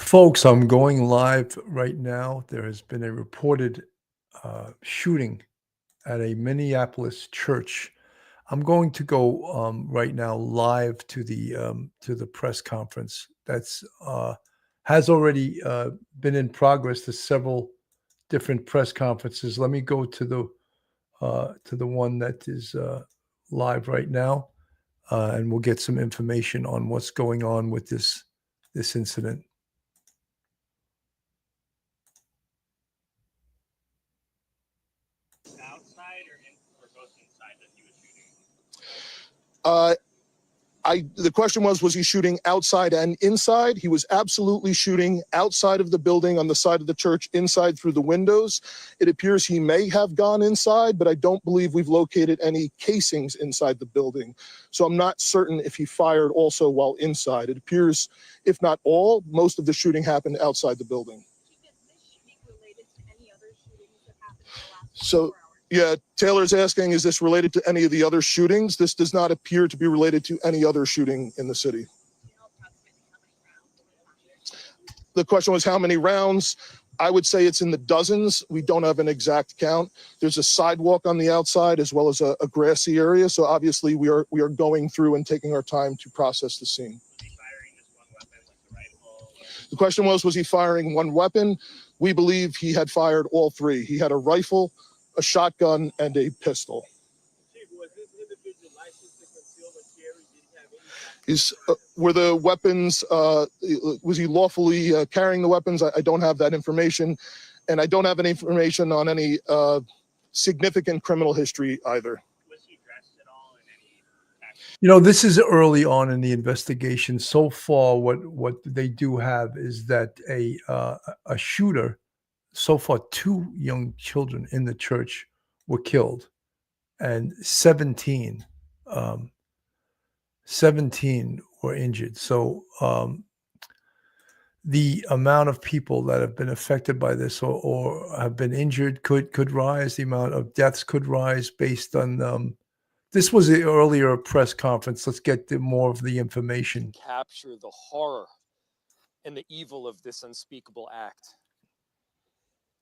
Folks, I'm going live right now. There has been a reported shooting at a Minneapolis church. I'm going to go right now live to the press conference that's has already been in progress. To several different press conferences. Let me go to the one that is live right now, and we'll get some information on what's going on with this incident. Outside or both inside that he was shooting? The question was he shooting outside and inside? He was absolutely shooting outside of the building on the side of the church, inside through the windows. It appears he may have gone inside, but I don't believe we've located any casings inside the building. So I'm not certain if he fired also while inside. It appears, if not all, most of the shooting happened outside the building. Is this shooting related to any other shootings that happened in the last So, 24 hours? yeah, Taylor's asking, is this related to any of the other shootings? This does not appear to be related to any other shooting in the city. The question was how many rounds? I would say it's in the dozens. We don't have an exact count. There's a sidewalk on the outside as well as a grassy area. So obviously we are going through and taking our time to process the scene. Was he firing this one weapon with the rifle? The question was he firing one weapon? We believe he had fired all three. He had a rifle, a shotgun, and a pistol. Chief, was this individual licensed to conceal and carry? Did he have any? Were the weapons, was he lawfully carrying the weapons? I don't have that information. And I don't have any information on any significant criminal history either. Was he dressed at all in any fashion? You know, this is early on in the investigation. So far, what they do have is that a shooter. So far, two young children in the church were killed, and 17 were injured. So the amount of people that have been affected by this or have been injured could rise. The amount of deaths could rise based on. This was the earlier press conference. Let's get more of the information. Capture the horror and the evil of this unspeakable act.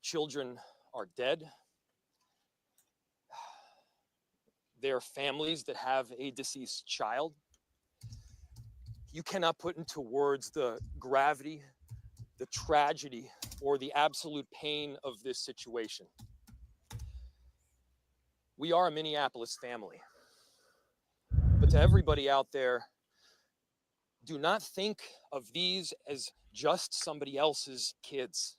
Children are dead. There are families that have a deceased child. You cannot put into words the gravity, the tragedy, or the absolute pain of this situation. We are a Minneapolis family. But to everybody out there, do not think of these as just somebody else's kids.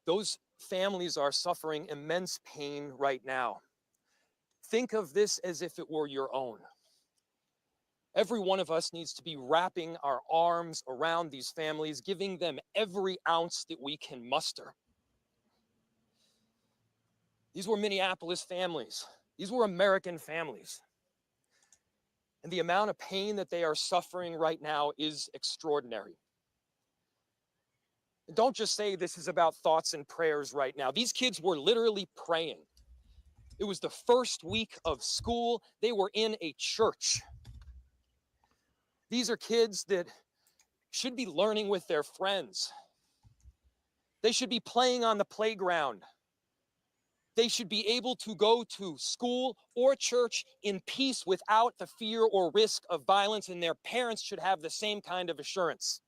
Those families are suffering immense pain right now. Think of this as if it were your own. Every one of us needs to be wrapping our arms around these families, giving them every ounce that we can muster. These were Minneapolis families. These were American families. And the amount of pain that they are suffering right now is extraordinary. And don't just say this is about thoughts and prayers right now. These kids were literally praying. It was the first week of school. They were in a church. These are kids that should be learning with their friends. They should be playing on the playground. They should be able to go to school or church in peace without the fear or risk of violence, and their parents should have the same kind of assurance.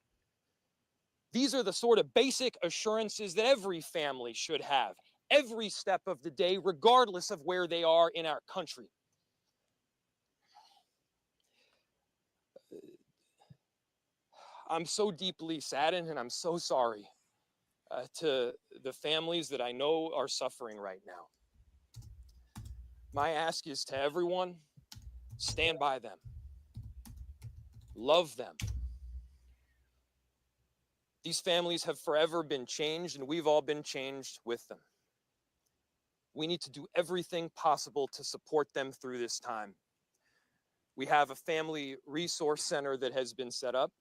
These are the sort of basic assurances that every family should have, every step of the day, regardless of where they are in our country. I'm so deeply saddened, and I'm so sorry to the families that I know are suffering right now. My ask is to everyone, stand by them. Love them. These families have forever been changed, and we've all been changed with them. We need to do everything possible to support them through this time. We have a family resource center that has been set up.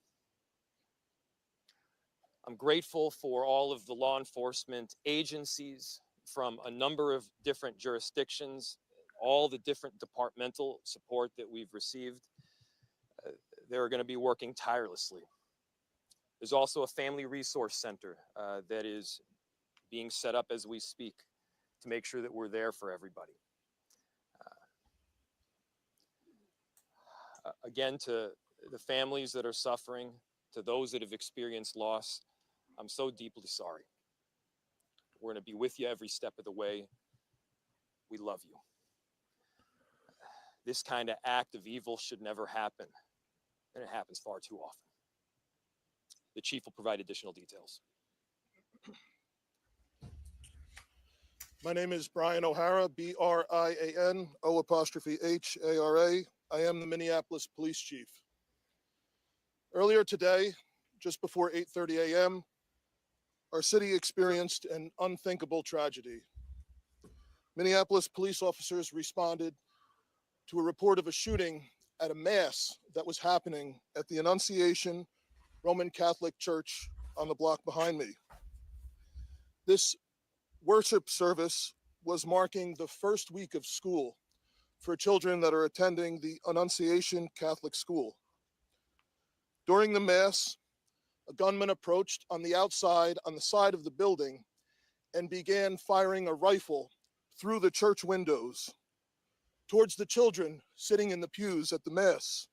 I'm grateful for all of the law enforcement agencies from a number of different jurisdictions, all the different departmental support that we've received. They're going to be working tirelessly. There's also a family resource center that is being set up as we speak to make sure that we're there for everybody. Again, to the families that are suffering, to those that have experienced loss, I'm so deeply sorry. We're going to be with you every step of the way. We love you. This kind of act of evil should never happen, and it happens far too often. The chief will provide additional details. My name is Brian O'Hara, Brian, O''Hara. I am the Minneapolis Police Chief. Earlier today, just before 8:30 a.m., our city experienced an unthinkable tragedy. Minneapolis police officers responded to a report of a shooting at a mass that was happening at the Annunciation Roman Catholic Church on the block behind me. This worship service was marking the first week of school for children that are attending the Annunciation Catholic School. During the mass, a gunman approached on the outside, on the side of the building, and began firing a rifle through the church windows towards the children sitting in the pews at the mass.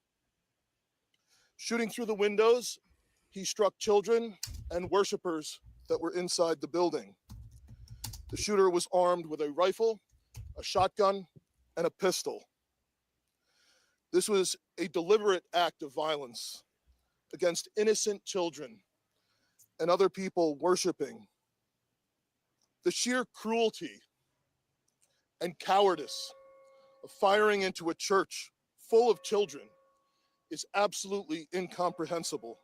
Shooting through the windows, he struck children and worshipers that were inside the building. The shooter was armed with a rifle, a shotgun, and a pistol. This was a deliberate act of violence against innocent children and other people worshiping. The sheer cruelty and cowardice of firing into a church full of children is absolutely incomprehensible.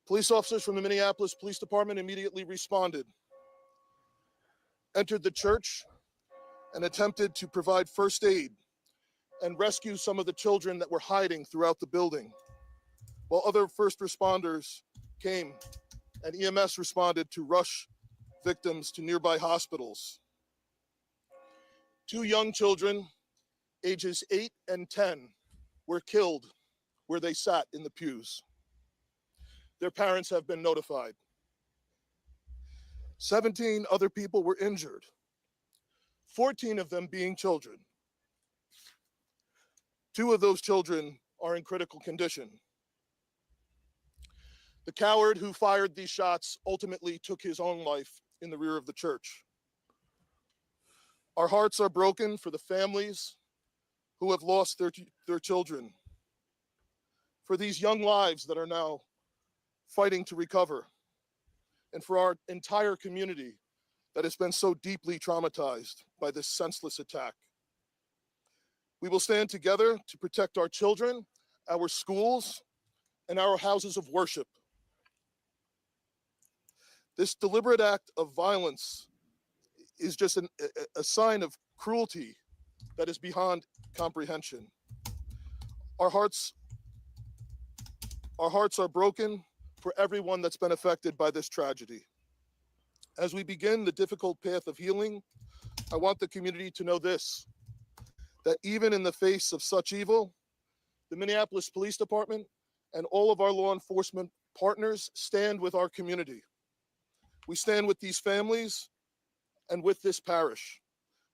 Police officers from the Minneapolis Police Department immediately responded, entered the church, and attempted to provide first aid and rescue some of the children that were hiding throughout the building, while other first responders came and EMS responded to rush victims to nearby hospitals. 2 young children, ages 8 and 10, were killed where they sat in the pews. Their parents have been notified. 17 other people were injured, 14 of them being children. 2 of those children are in critical condition. The coward who fired these shots ultimately took his own life in the rear of the church. Our hearts are broken for the families who have lost their children, for these young lives that are now fighting to recover, and for our entire community that has been so deeply traumatized by this senseless attack. We will stand together to protect our children, our schools, and our houses of worship. This deliberate act of violence is just a sign of cruelty that is beyond comprehension. Our hearts are broken for everyone that's been affected by this tragedy. As we begin the difficult path of healing, I want the community to know this, that even in the face of such evil, the Minneapolis Police Department and all of our law enforcement partners stand with our community. We stand with these families and with this parish.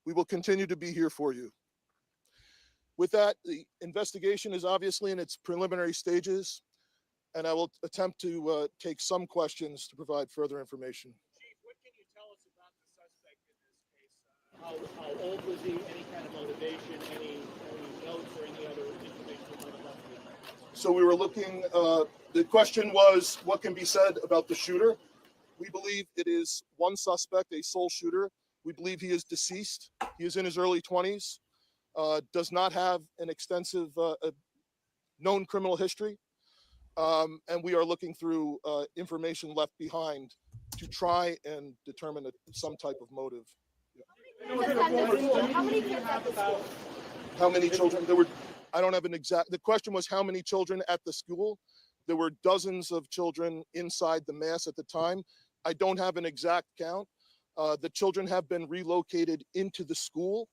We will continue to be here for you. With that, the investigation is obviously in its preliminary stages, and I will attempt to take some questions to provide further information. Chief, what can you tell us about the suspect in this case? How old was he? Any kind of motivation? Any notes or any other information you might have left with him? So we were looking, the question was, what can be said about the shooter? We believe it is one suspect, a sole shooter. We believe he is deceased. He is in his early 20s, does not have an extensive known criminal history. And we are looking through information left behind to try and determine some type of motive. How many kids at the school? How many children? There were, I don't have an exact, the question was how many children at the school? There were dozens of children inside the mass at the time. I don't have an exact count. The children have been relocated into the school,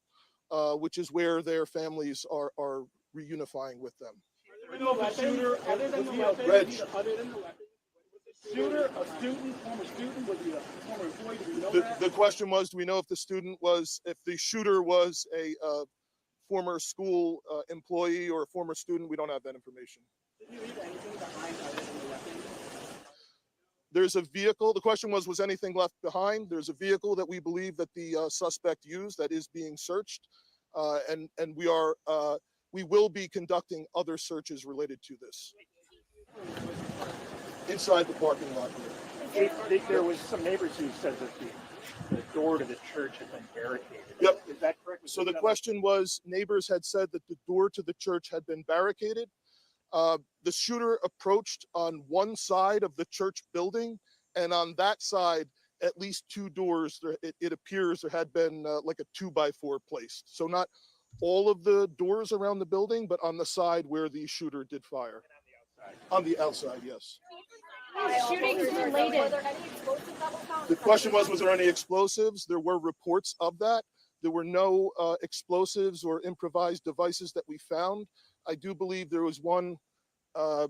which is where their families are reunifying with them. Are We know if the shooter, other than the weapon, Reg. other than the weapon, was the shooter a student, former student, was he a former employee? Do we know The, that? the question was, do we know if the shooter was a former school employee or a former student? We don't have that information. Did he leave anything behind other than the weapon? There's a vehicle. The question was anything left behind? There's a vehicle that we believe that the suspect used that is being searched, and we will be conducting other searches related to this inside the parking lot here. There was some neighbors who said that the door to the church had been barricaded. Yep. Is that correct? So the question was, neighbors had said that the door to the church had been barricaded. The shooter approached on one side of the church building, and on that side, at least two doors, it appears there had been like a 2x4 placed. So not all of the doors around the building, but on the side where the shooter did fire. On the outside, yes. Shootings related. Were there any explosives that were found? The question was there any explosives? There were reports of that. There were no explosives or improvised devices that we found. I do believe there was one, I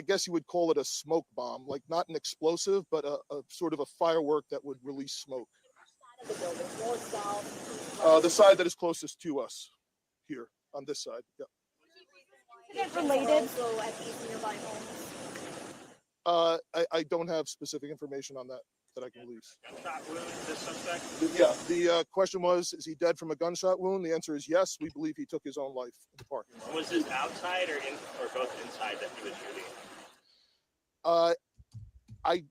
guess you would call it a smoke bomb, like not an explosive, but a sort of a firework that would release smoke. The building, north, south, The side that is closest to us here on this side. Yeah. incident related. Also at these nearby homes. I don't have specific information on that I can release. Gunshot wound, this suspect? Yeah, the question was, is he dead from a gunshot wound? The answer is yes. We believe he took his own life in the parking lot. Was this outside or both inside that he was shooting?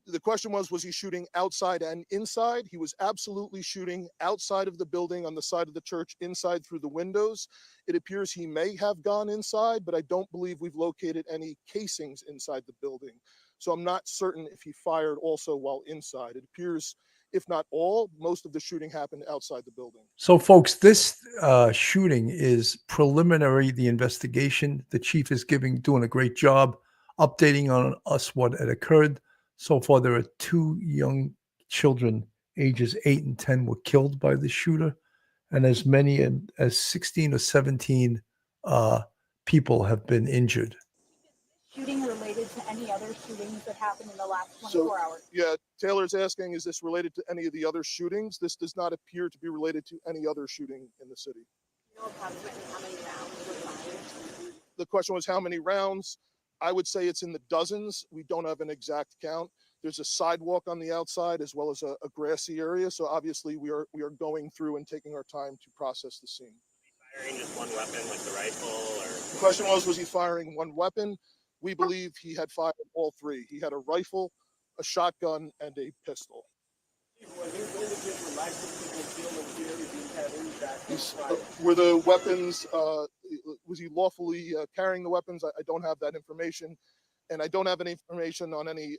The question was he shooting outside and inside? He was absolutely shooting outside of the building on the side of the church, inside through the windows. It appears he may have gone inside, but I don't believe we've located any casings inside the building. So I'm not certain if he fired also while inside. It appears, if not all, most of the shooting happened outside the building. So, folks, this shooting is preliminary. The investigation. The chief is doing a great job updating on us what had occurred. So far, there are 2 young children, ages 8 and 10, were killed by the shooter, and as many as 16 or 17 people have been injured. Shooting related to any other shootings that happened in the last 24 hours? Yeah, Taylor's asking, is this related to any of the other shootings? This does not appear to be related to any other shooting in the city. You know approximately how many rounds were fired? The question was how many rounds? I would say it's in the dozens. We don't have an exact count. There's a sidewalk on the outside as well as a grassy area. So obviously we are going through and taking our time to process the scene. Firing just one weapon, like the rifle, or? The question was he firing one weapon? We believe he had fired all 3. He had a rifle, a shotgun, and a pistol. Were these individuals licensed to conceal and carry? Did he have any background? Were the weapons, was he lawfully carrying the weapons? I don't have that information. And I don't have any information on any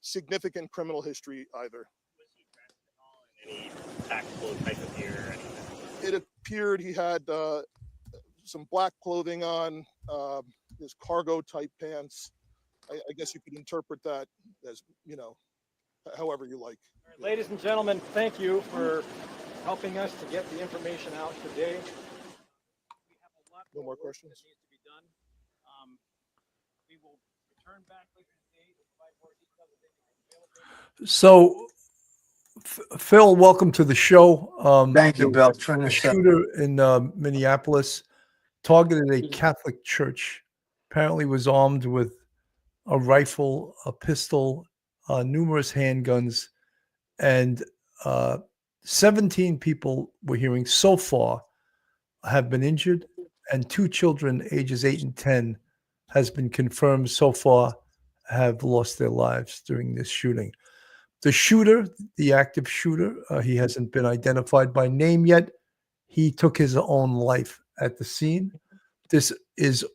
significant criminal history either. Was he dressed at all in any tactical type of gear or anything? It appeared he had some black clothing on, his cargo type pants. I guess you could interpret that as, however you like. Ladies and gentlemen, thank you for helping us to get the information out today. We have a lot No more work questions? that needs to be done. We will return back later today to provide more details as they become available. So, Phil, welcome to the show. Thank you, Bill. A shooter in Minneapolis targeted a Catholic church. Apparently was armed with a rifle, a pistol, numerous handguns, and 17 people we're hearing so far have been injured, and 2 children ages 8 and 10 has been confirmed so far have lost their lives during this shooting. The shooter, the active shooter, he hasn't been identified by name yet. He took his own life at the scene.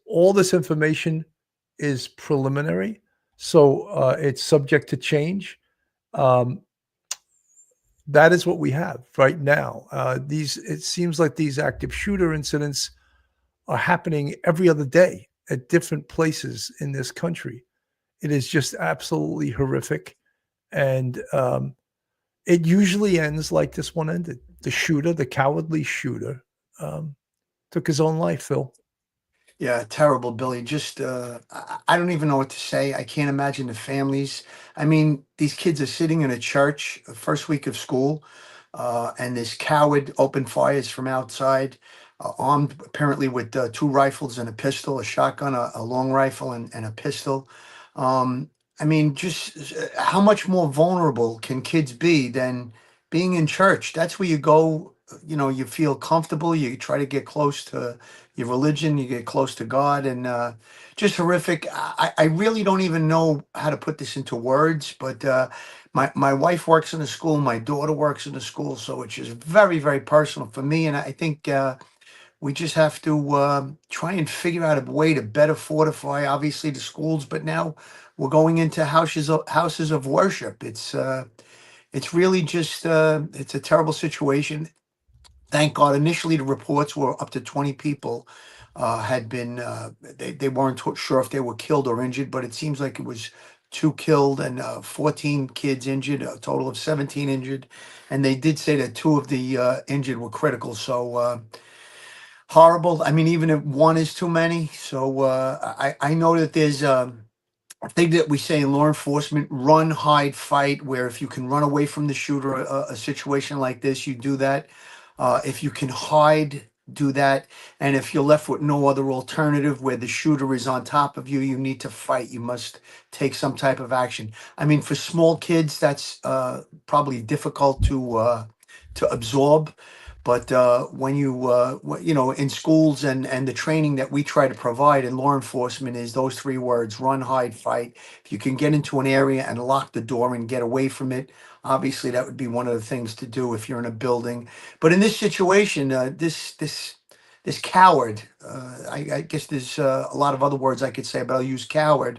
All this information is preliminary, so it's subject to change. That is what we have right now. It seems like these active shooter incidents are happening every other day at different places in this country. It is just absolutely horrific. And it usually ends like this one ended. The shooter, the cowardly shooter, took his own life, Phil. Yeah, terrible, Billy. Just, I don't even know what to say. I can't imagine the families. I mean, these kids are sitting in a church, first week of school, and this coward opened fires from outside, armed apparently with two rifles and a pistol, a shotgun, a long rifle, and a pistol. Um, I mean, just how much more vulnerable can kids be than being in church? That's where you go, you feel comfortable, you try to get close to your religion, you get close to God, and just horrific. I really don't even know how to put this into words, but my wife works in a school, my daughter works in a school, so it's just very, very personal for me. And I think we just have to try and figure out a way to better fortify, obviously, the schools, but now we're going into houses of worship. It's really just it's a terrible situation. Thank God. Initially, the reports were up to 20 people had been, they weren't sure if they were killed or injured, but it seems like it was two killed and 14 kids injured, a total of 17 injured. And they did say that two of the injured were critical. So horrible. I mean, even if one is too many. So I know that there's, I think that we say in law enforcement, run, hide, fight, where if you can run away from the shooter, a situation like this, you do that. If you can hide, do that. And if you're left with no other alternative where the shooter is on top of you, you need to fight. You must take some type of action. I mean, for small kids, that's probably difficult to absorb. But when in schools and the training that we try to provide in law enforcement is those three words: run, hide, fight. If you can get into an area and lock the door and get away from it, obviously that would be one of the things to do if you're in a building. But in this situation, this coward, I guess there's a lot of other words I could say, but I'll use coward.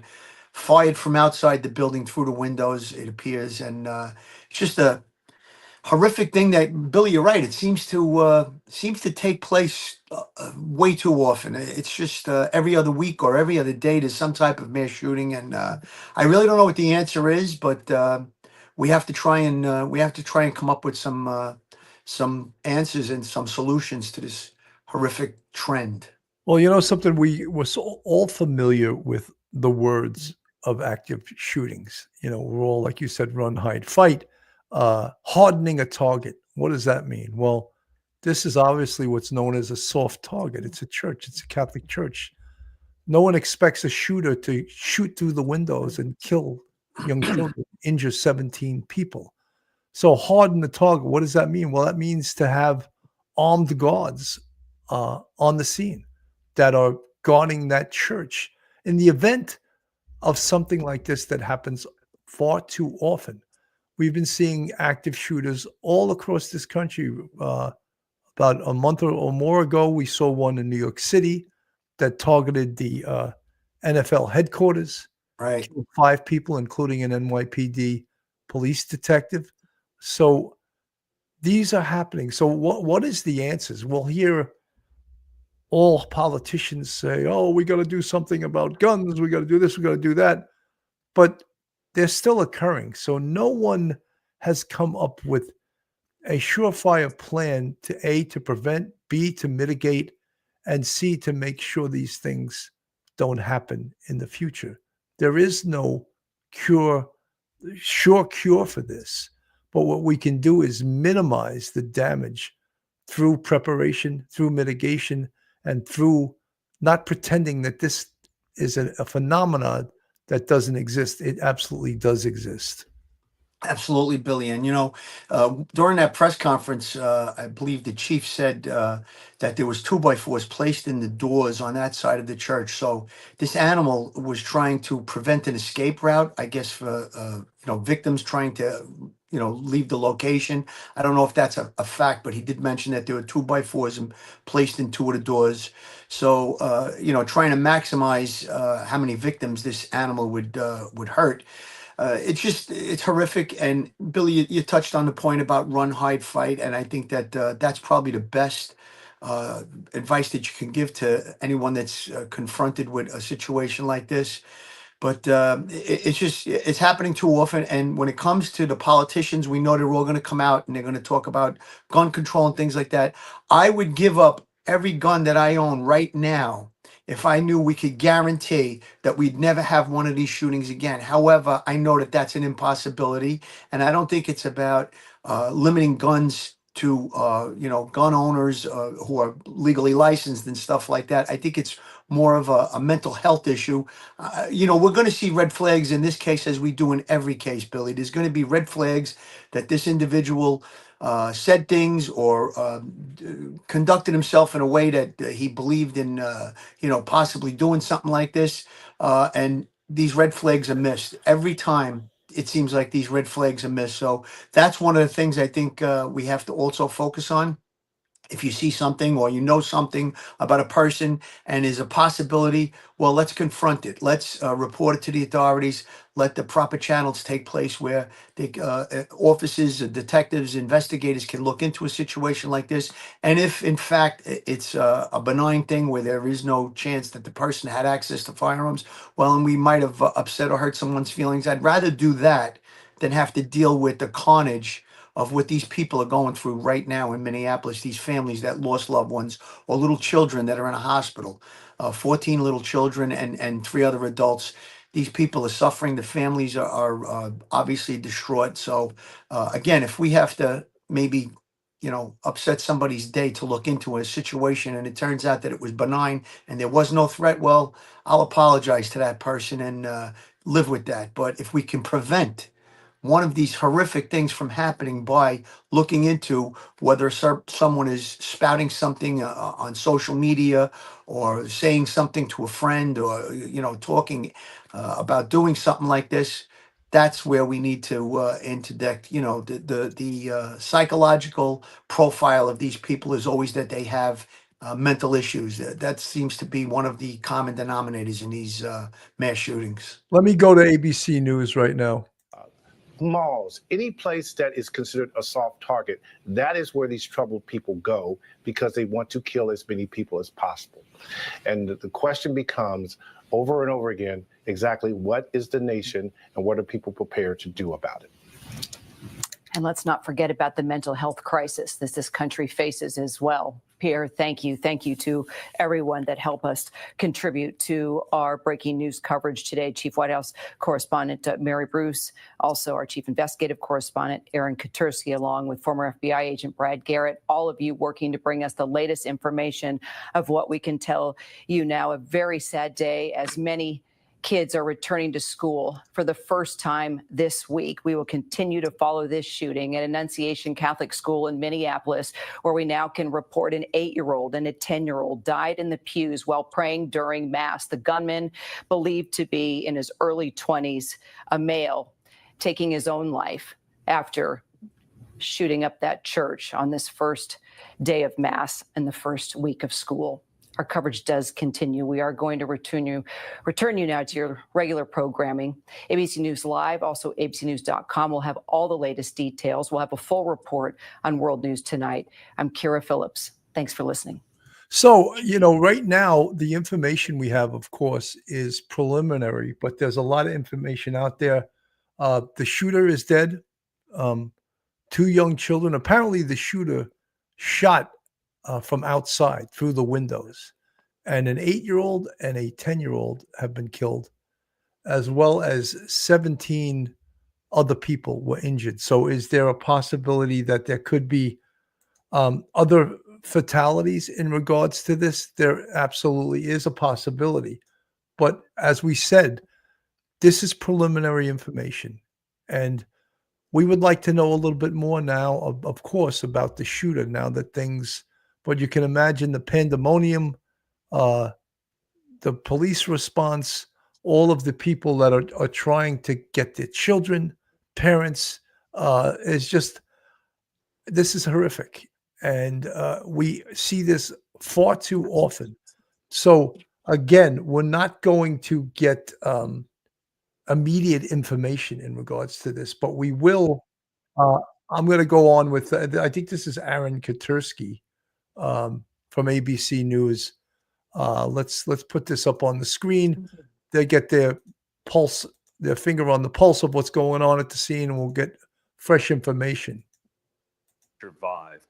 Fired from outside the building through the windows, it appears, and it's just a horrific thing that, Billy, you're right. It seems to take place way too often. It's just every other week or every other day there's some type of mass shooting, and I really don't know what the answer is, but we have to try and come up with some answers and some solutions to this horrific trend. Well, something, we were all familiar with the words of active shootings. We're all, like you said, run, hide, fight. Hardening a target. What does that mean? Well, this is obviously what's known as a soft target. It's a church. It's a Catholic church. No one expects a shooter to shoot through the windows and kill young children, injure 17 people. So harden the target. What does that mean? Well, that means to have armed guards on the scene that are guarding that church in the event of something like this that happens far too often. We've been seeing active shooters all across this country. About a month or more ago, we saw one in New York City that targeted the NFL headquarters, Right. killed 5 people, including an NYPD police detective. So these are happening. So what is the answers? We'll hear all politicians say, "Oh, we got to do something about guns. We got to do this. We got to do that." But they're still occurring. So no one has come up with a surefire plan to prevent, B, to mitigate, and C, to make sure these things don't happen in the future. There is no sure cure for this. But what we can do is minimize the damage through preparation, through mitigation, and through not pretending that this is a phenomenon that doesn't exist. It absolutely does exist. Absolutely, Billy. And during that press conference, I believe the chief said that there was 2x4s placed in the doors on that side of the church. So this animal was trying to prevent an escape route, I guess, for victims trying to leave the location. I don't know if that's a fact, but he did mention that there were 2x4s placed in two of the doors. So trying to maximize how many victims this animal would hurt. It's horrific. And Billy, you touched on the point about run, hide, fight, and I think that that's probably the best advice that you can give to anyone that's confronted with a situation like this. But it's happening too often. And when it comes to the politicians, we know they're all going to come out and they're going to talk about gun control and things like that. I would give up every gun that I own right now if I knew we could guarantee that we'd never have one of these shootings again. However, I know that that's an impossibility, and I don't think it's about limiting guns to gun owners who are legally licensed and stuff like that. I think it's more of a mental health issue. We're going to see red flags in this case as we do in every case, Billy. There's going to be red flags that this individual said things or conducted himself in a way that he believed in, possibly doing something like this. And these red flags are missed every time. It seems like these red flags are missed. So that's one of the things I think we have to also focus on. If you see something or you know something about a person and is a possibility, well, let's confront it. Let's report it to the authorities. Let the proper channels take place where the officers, detectives, investigators can look into a situation like this. And if, in fact, it's a benign thing where there is no chance that the person had access to firearms, well, and we might have upset or hurt someone's feelings, I'd rather do that than have to deal with the carnage of what these people are going through right now in Minneapolis, these families that lost loved ones or little children that are in a hospital, 14 little children and 3 other adults. These people are suffering. The families are obviously distraught. So again, if we have to maybe, upset somebody's day to look into a situation and it turns out that it was benign and there was no threat, well, I'll apologize to that person and live with that. But if we can prevent one of these horrific things from happening by looking into whether someone is spouting something on social media or saying something to a friend or talking about doing something like this, that's where we need to interdict. The psychological profile of these people is always that they have mental issues. That seems to be one of the common denominators in these mass shootings. Let me go to ABC News right now. Malls, any place that is considered a soft target, that is where these troubled people go because they want to kill as many people as possible. And the question becomes over and over again, exactly what is the nation and what are people prepared to do about it? And let's not forget about the mental health crisis that this country faces as well. Pierre, thank you. Thank you to everyone that helped us contribute to our breaking news coverage today. Chief White House correspondent Mary Bruce, also our chief investigative correspondent Aaron Katursky, along with former FBI agent Brad Garrett, all of you working to bring us the latest information of what we can tell you now. A very sad day as many kids are returning to school for the first time this week. We will continue to follow this shooting at Annunciation Catholic School in Minneapolis, where we now can report an 8-year-old and a 10-year-old died in the pews while praying during Mass. The gunman, believed to be in his early 20s, a male, taking his own life after shooting up that church on this first day of Mass and the first week of school. Our coverage does continue. We are going to return you now to your regular programming. ABC News Live, also abcnews.com. We'll have all the latest details. We'll have a full report on World News Tonight. I'm Kira Phillips. Thanks for listening. So, right now, the information we have, of course, is preliminary, but there's a lot of information out there. The shooter is dead. 2 young children. Apparently, the shooter shot from outside through the windows, and an 8-year-old and a 10-year-old have been killed, as well as 17 other people were injured. So is there a possibility that there could be other fatalities in regards to this? There absolutely is a possibility. But as we said, this is preliminary information, and we would like to know a little bit more now, of course, about the shooter now that things. But you can imagine the pandemonium, the police response, all of the people that are trying to get their children, parents, this is horrific. And we see this far too often. So again, we're not going to get immediate information in regards to this, but we will. I'm going to go on with, I think this is Aaron Katursky. From ABC News. Let's put this up on the screen. They get their pulse, their finger on the pulse of what's going on at the scene, and we'll get fresh information. Survive.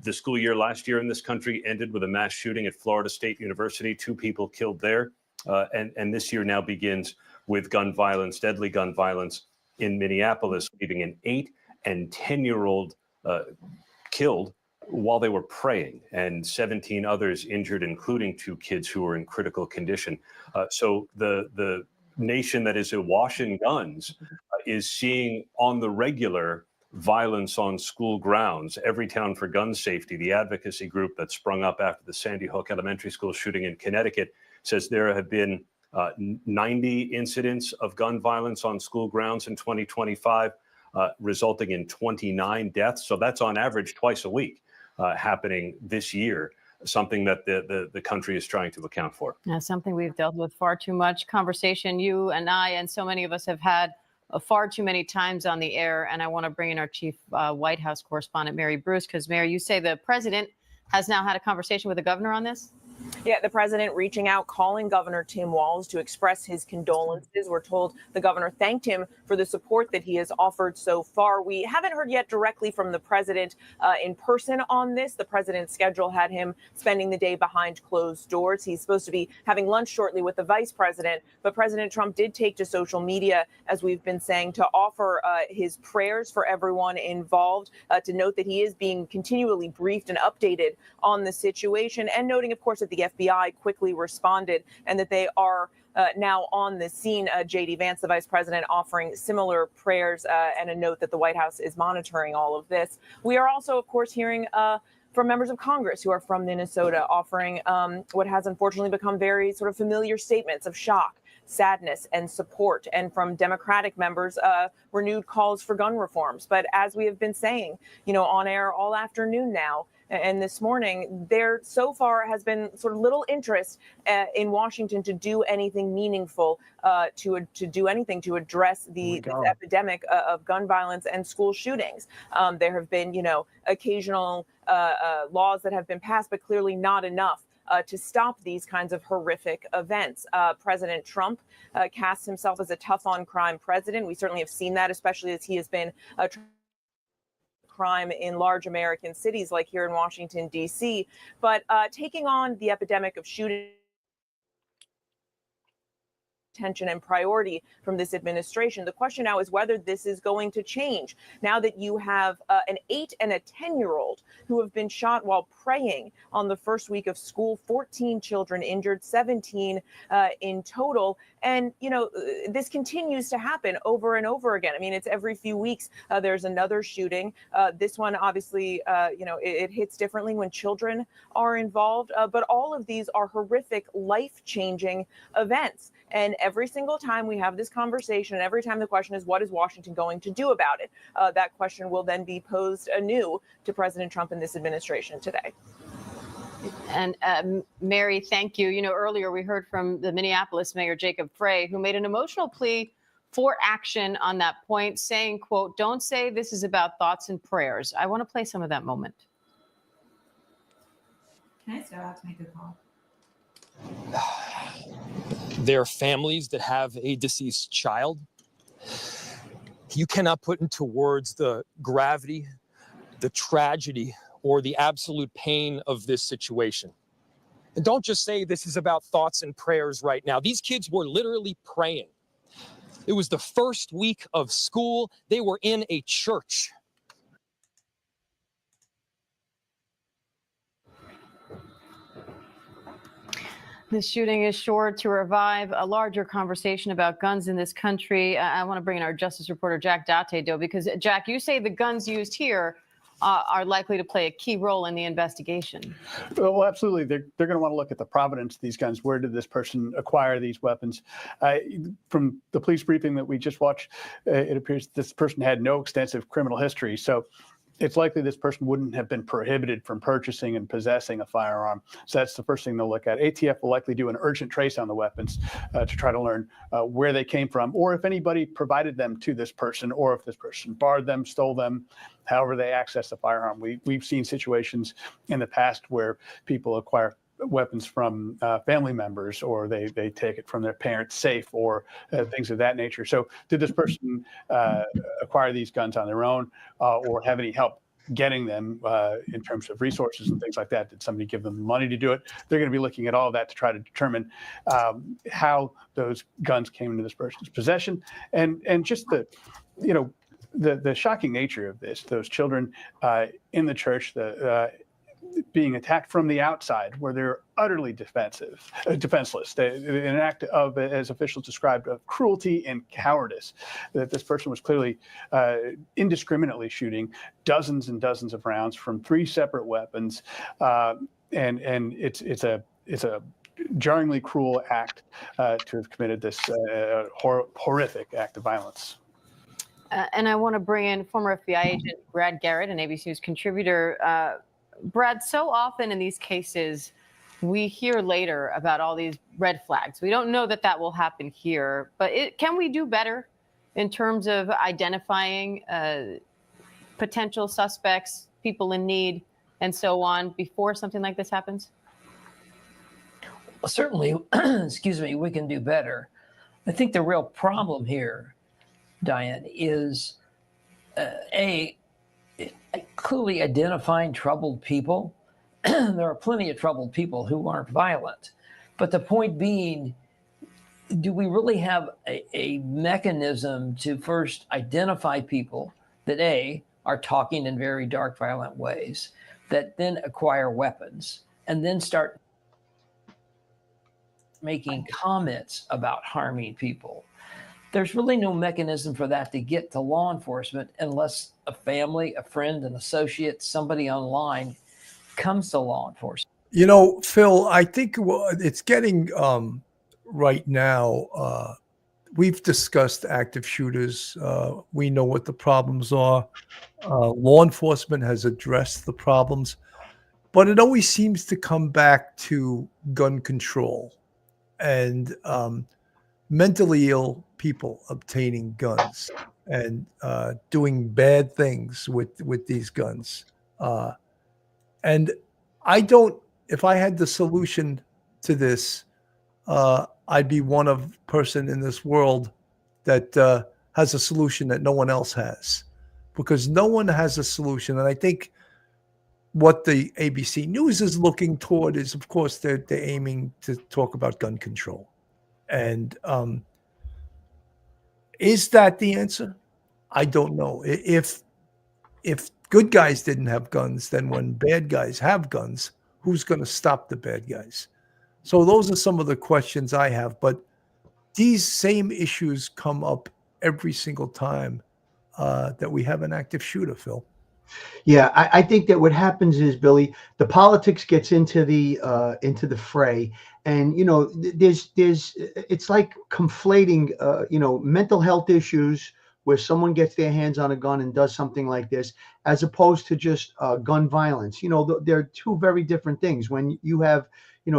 The school year last year in this country ended with a mass shooting at Florida State University, 2 people killed there. And this year now begins with gun violence, deadly gun violence in Minneapolis, leaving an 8 and 10-year-old killed while they were praying, and 17 others injured, including 2 kids who were in critical condition. So the nation that is awash in guns is seeing on the regular violence on school grounds. Everytown for Gun Safety, the advocacy group that sprung up after the Sandy Hook Elementary School shooting in Connecticut, says there have been 90 incidents of gun violence on school grounds in 2025, resulting in 29 deaths. So that's on average twice a week happening this year, something that the country is trying to account for. Something we've dealt with far too much. Conversation you and I and so many of us have had far too many times on the air. And I want to bring in our chief White House correspondent, Mary Bruce, because Mary, you say the president has now had a conversation with the governor on this? Yeah, the president reaching out, calling Governor Tim Walz to express his condolences. We're told the governor thanked him for the support that he has offered so far. We haven't heard yet directly from the president in person on this. The president's schedule had him spending the day behind closed doors. He's supposed to be having lunch shortly with the vice president. But President Trump did take to social media, as we've been saying, to offer his prayers for everyone involved, to note that he is being continually briefed and updated on the situation, and noting, of course, that the FBI quickly responded and that they are now on the scene. J.D. Vance, the vice president, offering similar prayers and a note that the White House is monitoring all of this. We are also, of course, hearing from members of Congress who are from Minnesota offering what has unfortunately become very sort of familiar statements of shock, sadness, and support, and from Democratic members, renewed calls for gun reforms. But as we have been saying, on air all afternoon now, and this morning, there so far has been sort of little interest in Washington to do anything meaningful, to do anything to address this epidemic of gun violence and school shootings. There have been, occasional laws that have been passed, but clearly not enough to stop these kinds of horrific events. President Trump casts himself as a tough on crime president. We certainly have seen that, especially as he has been crime in large American cities like here in Washington, D.C. But taking on the epidemic of shooting attention and priority from this administration. The question now is whether this is going to change now that you have an 8 and a 10-year-old who have been shot while praying on the first week of school, 14 children injured, 17 in total. And, this continues to happen over and over again. I mean, it's every few weeks there's another shooting. This one, obviously, it hits differently when children are involved. But all of these are horrific, life-changing events. And every single time we have this conversation, and every time the question is, what is Washington going to do about it? That question will then be posed anew to President Trump and this administration today. And Mary, thank you. Earlier we heard from the Minneapolis Mayor Jacob Frey, who made an emotional plea for action on that point, saying, quote, "Don't say this is about thoughts and prayers." I want to play some of that moment. Can I step out to make a call? There are families that have a deceased child. You cannot put into words the gravity, the tragedy, or the absolute pain of this situation. And don't just say this is about thoughts and prayers right now. These kids were literally praying. It was the first week of school. They were in a church. This shooting is sure to revive a larger conversation about guns in this country. I want to bring in our justice reporter, Jack Date, though, because, Jack, you say the guns used here are likely to play a key role in the investigation. Well, absolutely. They're going to want to look at the provenance of these guns. Where did this person acquire these weapons? From the police briefing that we just watched, it appears this person had no extensive criminal history. So it's likely this person wouldn't have been prohibited from purchasing and possessing a firearm. So that's the first thing they'll look at. ATF will likely do an urgent trace on the weapons to try to learn where they came from, or if anybody provided them to this person, or if this person borrowed them, stole them, however they access the firearm. We've seen situations in the past where people acquire weapons from family members, or they take it from their parents' safe, or things of that nature. So did this person acquire these guns on their own, or have any help getting them in terms of resources and things like that. Did somebody give them money to do it? They're going to be looking at all of that to try to determine how those guns came into this person's possession, and just the, you know, the shocking nature of this. Those children in the church, being attacked from the outside, where they're utterly defenseless. An act of, as officials described, of cruelty and cowardice. That this person was clearly indiscriminately shooting dozens and dozens of rounds from 3 separate weapons, and it's a jarringly cruel act to have committed this horrific act of violence. And I want to bring in former FBI agent Brad Garrett, an ABC News contributor. Brad, so often in these cases, we hear later about all these red flags. We don't know that will happen here, but can we do better in terms of identifying potential suspects, people in need, and so on before something like this happens? Well, certainly, excuse me, we can do better. I think the real problem here, Diane, is clearly identifying troubled people. There are plenty of troubled people who aren't violent. But the point being, do we really have a mechanism to first identify people that are talking in very dark, violent ways, that then acquire weapons, and then start making comments about harming people? There's really no mechanism for that to get to law enforcement unless a family, a friend, an associate, somebody online comes to law enforcement. You know, Phil, I think it's getting right now. We've discussed active shooters. We know what the problems are. Law enforcement has addressed the problems, but it always seems to come back to gun control and mentally ill people obtaining guns and doing bad things with these guns. And if I had the solution to this, I'd be one person in this world that has a solution that no one else has, because no one has a solution. And I think what the ABC News is looking toward is, of course, they're aiming to talk about gun control. And is that the answer? I don't know. If good guys didn't have guns, then when bad guys have guns, who's going to stop the bad guys? So those are some of the questions I have. But these same issues come up every single time that we have an active shooter, Phil. Yeah, I think that what happens is, Billy, the politics gets into the fray, and it's like conflating mental health issues where someone gets their hands on a gun and does something like this, as opposed to just gun violence. They're two very different things. When you have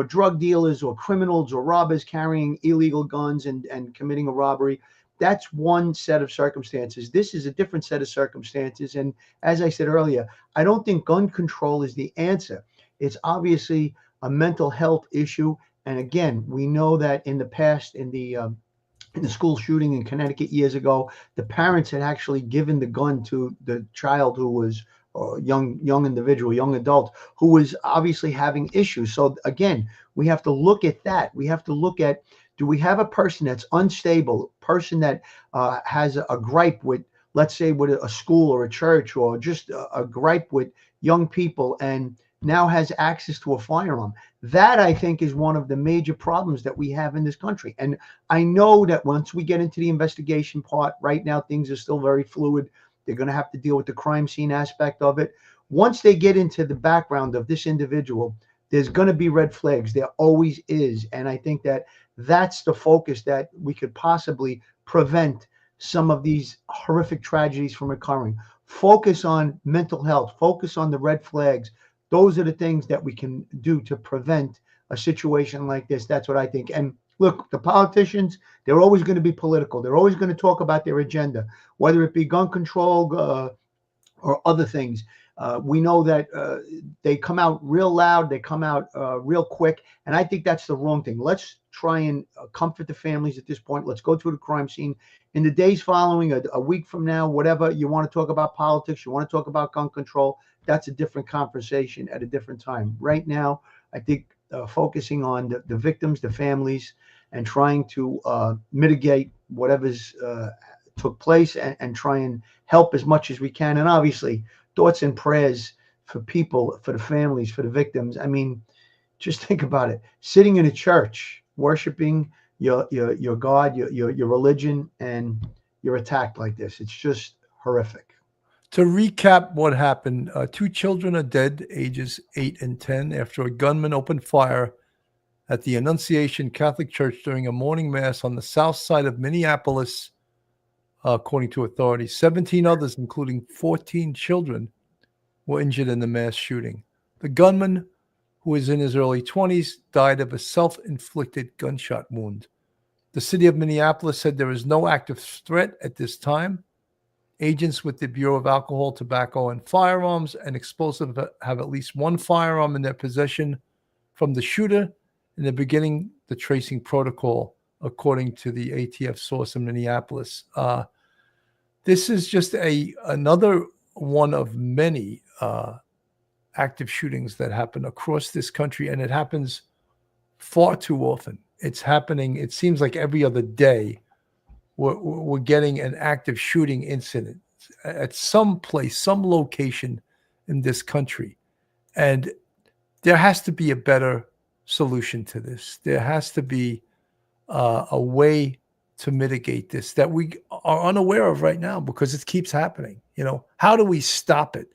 drug dealers or criminals or robbers carrying illegal guns and committing a robbery, that's one set of circumstances. This is a different set of circumstances. And as I said earlier, I don't think gun control is the answer. It's obviously a mental health issue. And again, we know that in the past, in the school shooting in Connecticut years ago, the parents had actually given the gun to the child who was a young individual, young adult, who was obviously having issues. So again, we have to look at that. We have to look at, do we have a person that's unstable, person that has a gripe with, let's say, with a school or a church, or just a gripe with young people, and now has access to a firearm? That, I think, is one of the major problems that we have in this country. And I know that once we get into the investigation part, right now things are still very fluid. They're going to have to deal with the crime scene aspect of it. Once they get into the background of this individual, there's going to be red flags. There always is. And I think that that's the focus, that we could possibly prevent some of these horrific tragedies from occurring. Focus on mental health, focus on the red flags. Those are the things that we can do to prevent a situation like this. That's what I think. And look, the politicians, they're always going to be political. They're always going to talk about their agenda, whether it be gun control or other things. We know that they come out real loud, they come out real quick, and I think that's the wrong thing. Let's try and comfort the families at this point. Let's go to the crime scene. In the days following, a week from now, whatever, you want to talk about politics, you want to talk about gun control, that's a different conversation at a different time. Right now, I think focusing on the victims, the families, and trying to mitigate whatever's took place and try and help as much as we can. And obviously, thoughts and prayers for people, for the families, for the victims. I mean, just think about it. Sitting in a church, worshiping your God, your religion, and you're attacked like this. It's just horrific. To recap what happened, 2 children are dead, ages 8 and 10, after a gunman opened fire at the Annunciation Catholic Church during a morning mass on the south side of Minneapolis, according to authorities. 17 others, including 14 children, were injured in the mass shooting. The gunman, who was in his early 20s, died of a self-inflicted gunshot wound. The city of Minneapolis said there is no active threat at this time. Agents with the Bureau of Alcohol, Tobacco, and Firearms and Explosives have at least 1 firearm in their possession from the shooter, and they're beginning the tracing protocol, according to the ATF source in Minneapolis. This is just another one of many active shootings that happen across this country, and it happens far too often. It's happening, it seems like every other day we're getting an active shooting incident at some place, some location in this country. And there has to be a better solution to this. There has to be a way to mitigate this that we are unaware of right now, because it keeps happening. You know, how do we stop it?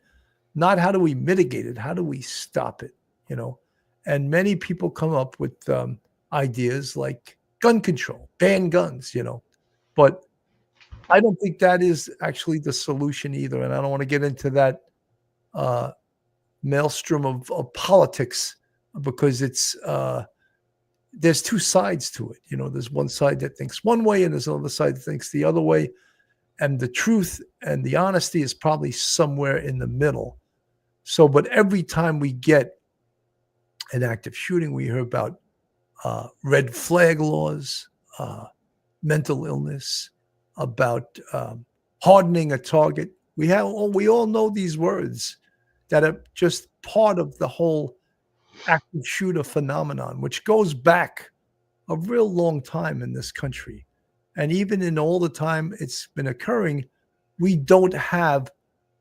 Not how do we mitigate it? How do we stop it? You know, and many people come up with ideas like gun control, ban guns, you know, but I don't think that is actually the solution either. And I don't want to get into that maelstrom of politics, because it's there's 2 sides to it. You know, there's one side that thinks one way and there's another side that thinks the other way. And the truth and the honesty is probably somewhere in the middle. So, but every time we get an active shooting, we hear about red flag laws, mental illness, about hardening a target. We all know these words that are just part of the whole active shooter phenomenon, which goes back a real long time in this country. And even in all the time it's been occurring, we don't have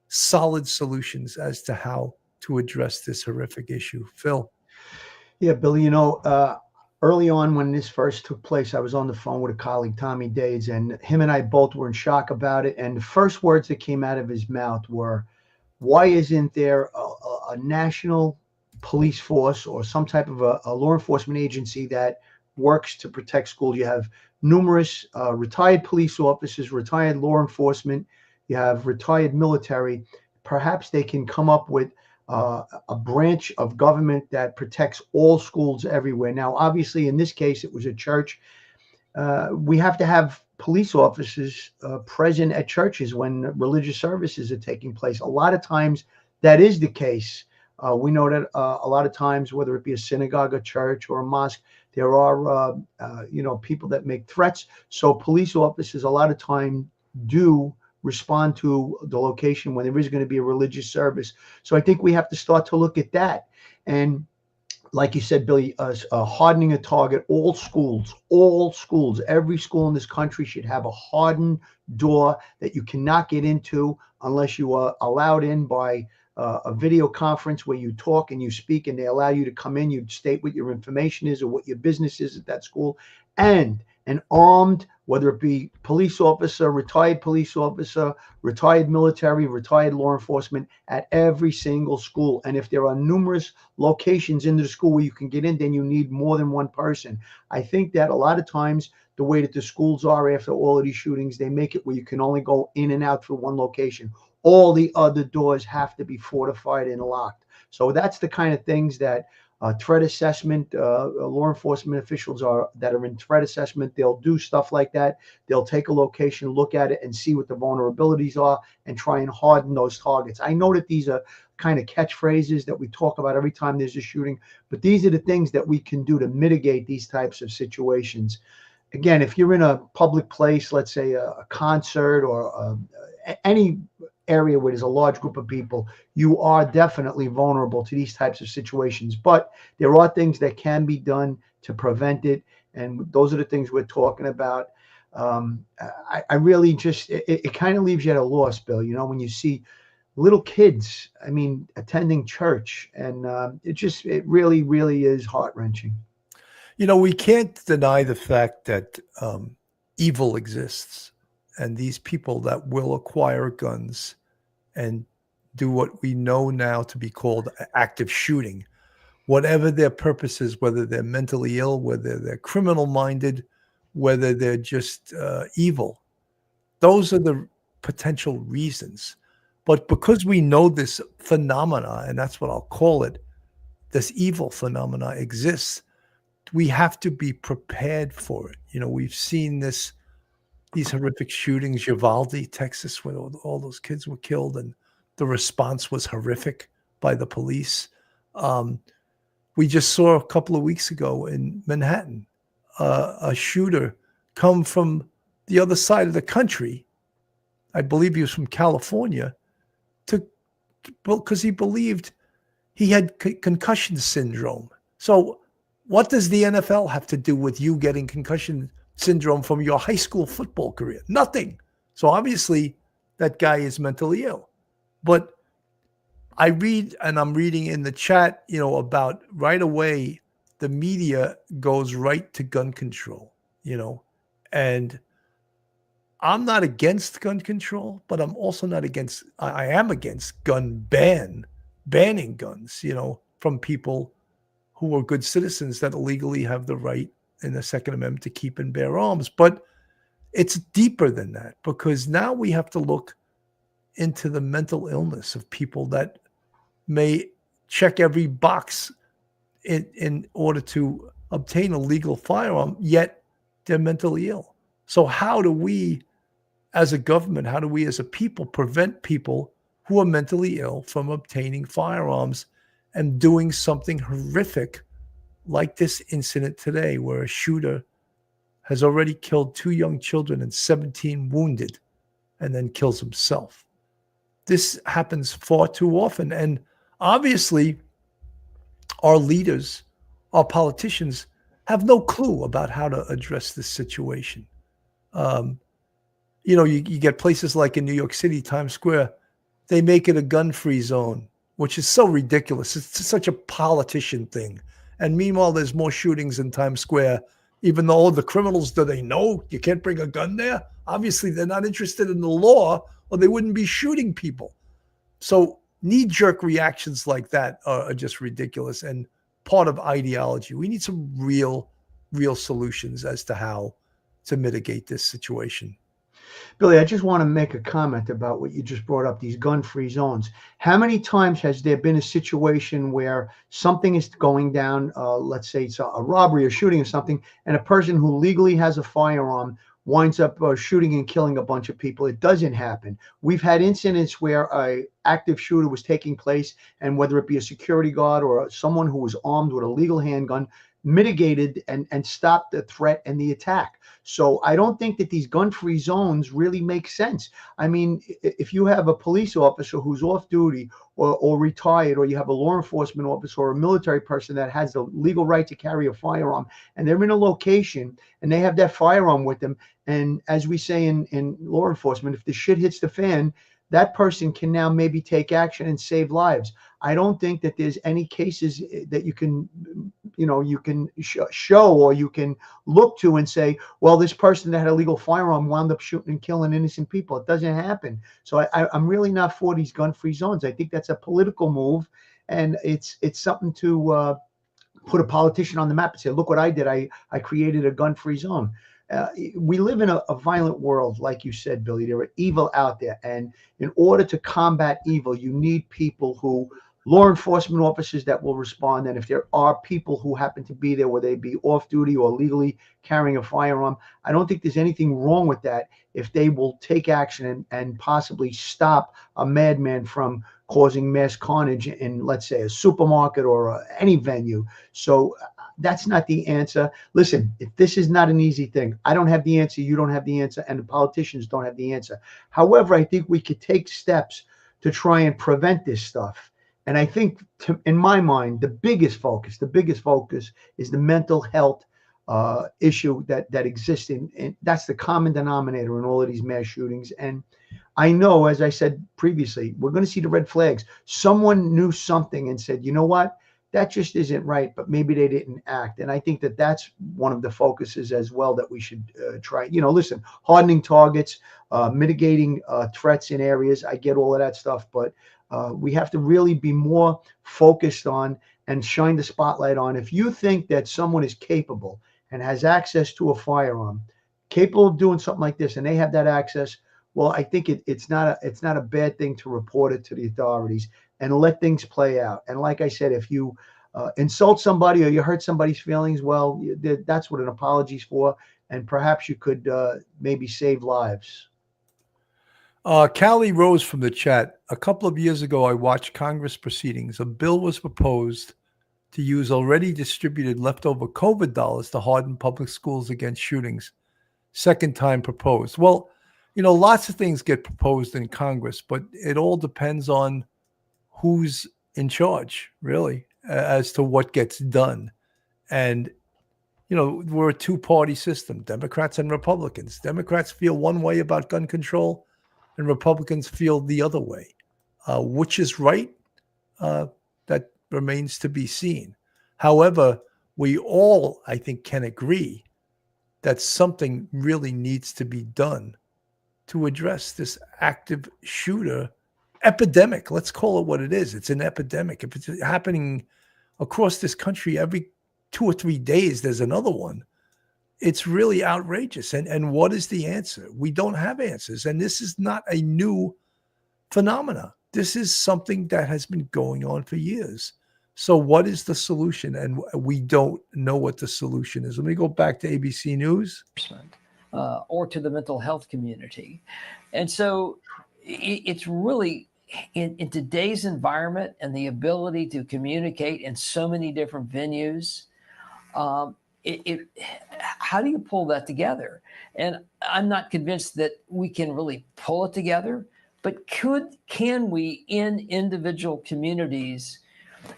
solid solutions as to how to address this horrific issue. Phil? Yeah, Billy, you know, early on when this first took place, I was on the phone with a colleague, Tommy Dades, and him and I both were in shock about it. And the first words that came out of his mouth were, why isn't there a national police force or some type of a law enforcement agency that works to protect schools? You have numerous retired police officers, retired law enforcement, you have retired military. Perhaps they can come up with a branch of government that protects all schools everywhere. Now, obviously, in this case, it was a church. We have to have police officers present at churches when religious services are taking place. A lot of times that is the case. We know that a lot of times, whether it be a synagogue, a church, or a mosque, there are, people that make threats. So police officers a lot of time do respond to the location when there is going to be a religious service. So I think we have to start to look at that. And like you said, Billy, hardening a target, all schools, every school in this country should have a hardened door that you cannot get into unless you are allowed in by a video conference where you talk and you speak and they allow you to come in, you state what your information is or what your business is at that school, and an armed, whether it be police officer, retired military, retired law enforcement at every single school. And if there are numerous locations in the school where you can get in, then you need more than one person. I think that a lot of times the way that the schools are after all of these shootings, they make it where you can only go in and out through one location. All the other doors have to be fortified and locked. So that's the kind of things that threat assessment, law enforcement officials that are in threat assessment, they'll do stuff like that. They'll take a location, look at it, and see what the vulnerabilities are and try and harden those targets. I know that these are kind of catchphrases that we talk about every time there's a shooting, but these are the things that we can do to mitigate these types of situations. Again, if you're in a public place, let's say a concert or any area where there's a large group of people, you are definitely vulnerable to these types of situations. But there are things that can be done to prevent it, and those are the things we're talking about. I really just, it kind of leaves you at a loss, Bill, you know, when you see little kids, I mean, attending church, and it really, really is heart-wrenching. You know, we can't deny the fact that evil exists, and these people that will acquire guns and do what we know now to be called active shooting, whatever their purpose is, whether they're mentally ill, whether they're criminal-minded, whether they're just evil. Those are the potential reasons. But because we know this phenomena, and that's what I'll call it, this evil phenomena exists, we have to be prepared for it. You know, we've seen these horrific shootings, Uvalde, Texas, where all those kids were killed, and the response was horrific by the police. We just saw a couple of weeks ago in Manhattan, a shooter come from the other side of the country. I believe he was from California, because he believed he had concussion syndrome. So what does the NFL have to do with you getting concussion syndrome from your high school football career? Nothing. So obviously that guy is mentally ill. But I read, and I'm reading in the chat, you know, about right away, the media goes right to gun control, you know, and I'm not against gun control, but I'm also not against, I am against banning guns, you know, from people who are good citizens that legally have the right in the Second Amendment to keep and bear arms. But it's deeper than that, because now we have to look into the mental illness of people that may check every box in order to obtain a legal firearm, yet they're mentally ill. So how do we, as a government, how do we as a people prevent people who are mentally ill from obtaining firearms and doing something horrific like this incident today, where a shooter has already killed 2 young children and 17 wounded, and then kills himself? This happens far too often. And obviously, our leaders, our politicians, have no clue about how to address this situation. You know, you get places like in New York City, Times Square, they make it a gun-free zone, which is so ridiculous. It's such a politician thing. And meanwhile, there's more shootings in Times Square, even though the criminals, do they know you can't bring a gun there? Obviously, they're not interested in the law, or they wouldn't be shooting people. So knee-jerk reactions like that are just ridiculous and part of ideology. We need some real solutions as to how to mitigate this situation. Billy, I just want to make a comment about what you just brought up, these gun-free zones. How many times has there been a situation where something is going down, let's say it's a robbery or shooting or something, and a person who legally has a firearm winds up shooting and killing a bunch of people? It doesn't happen. We've had incidents where a active shooter was taking place, and whether it be a security guard or someone who was armed with a legal handgun, mitigated and stopped the threat and the attack. So I don't think that these gun-free zones really make sense. I mean, if you have a police officer who's off duty or retired, or you have a law enforcement officer or a military person that has the legal right to carry a firearm, and they're in a location and they have that firearm with them, and as we say in law enforcement, if the shit hits the fan, that person can now maybe take action and save lives. I don't think that there's any cases that you can, show or you can look to and say, well, this person that had a legal firearm wound up shooting and killing innocent people. It doesn't happen. So I'm really not for these gun-free zones. I think that's a political move, and it's something to put a politician on the map and say, look what I did. I created a gun-free zone. We live in a violent world, like you said, Billy. There are evil out there, and in order to combat evil, you need people who law enforcement officers that will respond. And if there are people who happen to be there, whether they be off duty or legally carrying a firearm, I don't think there's anything wrong with that if they will take action and possibly stop a madman from causing mass carnage in, let's say, a supermarket or any venue. So that's not the answer. Listen, if this is not an easy thing, I don't have the answer, you don't have the answer, and the politicians don't have the answer. However, I think we could take steps to try and prevent this stuff. And I think, in my mind, the biggest focus is the mental health issue that exists in that's the common denominator in all of these mass shootings. And I know, as I said previously, we're going to see the red flags. Someone knew something and said, you know what? That just isn't right, but maybe they didn't act. And I think that that's one of the focuses as well that we should try. Listen, hardening targets, mitigating threats in areas. I get all of that stuff, but we have to really be more focused on and shine the spotlight on. If you think that someone is capable and has access to a firearm, capable of doing something like this, and they have that access, well, I think it's not a bad thing to report it to the authorities and let things play out. And like I said, if you insult somebody or you hurt somebody's feelings, well, that's what an apology's for, and perhaps you could maybe save lives. Callie Rose from the chat. A couple of years ago, I watched Congress proceedings. A bill was proposed to use already distributed leftover COVID dollars to harden public schools against shootings. Second time proposed. Well, lots of things get proposed in Congress, but it all depends on who's in charge, really, as to what gets done. And, we're a two-party system, Democrats and Republicans. Democrats feel one way about gun control, and Republicans feel the other way. Which is right? That remains to be seen. However, we all, I think, can agree that something really needs to be done to address this active shooter epidemic. Let's call it what it is. It's an epidemic. If it's happening across this country every 2 or 3 days, there's another one. It's really outrageous. And what is the answer? We don't have answers. And this is not a new phenomena. This is something that has been going on for years. So what is the solution? And we don't know what the solution is. Let me go back to ABC News. Or to the mental health community. And so it's really, in today's environment and the ability to communicate in so many different venues, how do you pull that together? And I'm not convinced that we can really pull it together, but can we, in individual communities,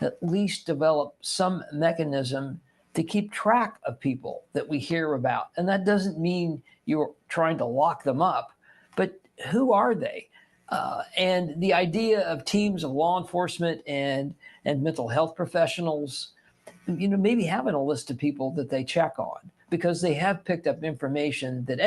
at least develop some mechanism to keep track of people that we hear about? And that doesn't mean you're trying to lock them up, but who are they? And the idea of teams of law enforcement and mental health professionals, maybe having a list of people that they check on, because they have picked up information that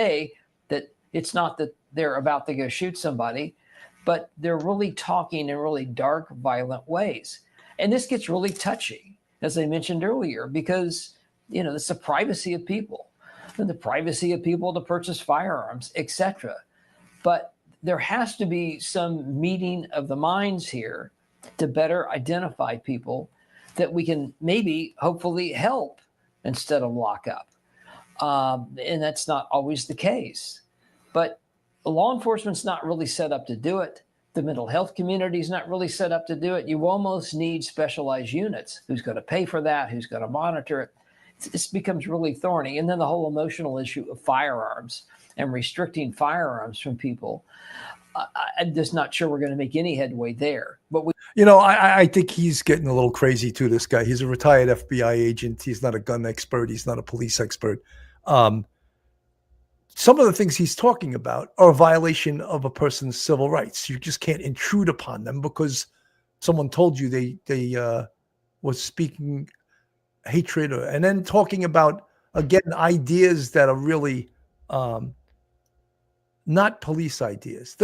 it's not that they're about to go shoot somebody, but they're really talking in really dark, violent ways. And this gets really touchy, as I mentioned earlier, because, it's the privacy of people and the privacy of people to purchase firearms, etc. But there has to be some meeting of the minds here to better identify people that we can maybe, hopefully, help instead of lock up. And that's not always the case. But law enforcement's not really set up to do it. The mental health community is not really set up to do it. You almost need specialized units. Who's going to pay for that? Who's going to monitor it? This becomes really thorny. And then the whole emotional issue of firearms and restricting firearms from people. I'm just not sure we're going to make any headway there. But I think he's getting a little crazy too, this guy. He's a retired FBI agent. He's not a gun expert. He's not a police expert. Some of the things he's talking about are a violation of a person's civil rights. You just can't intrude upon them because someone told you they was speaking hatred, and then talking about, again, ideas that are really not police ideas.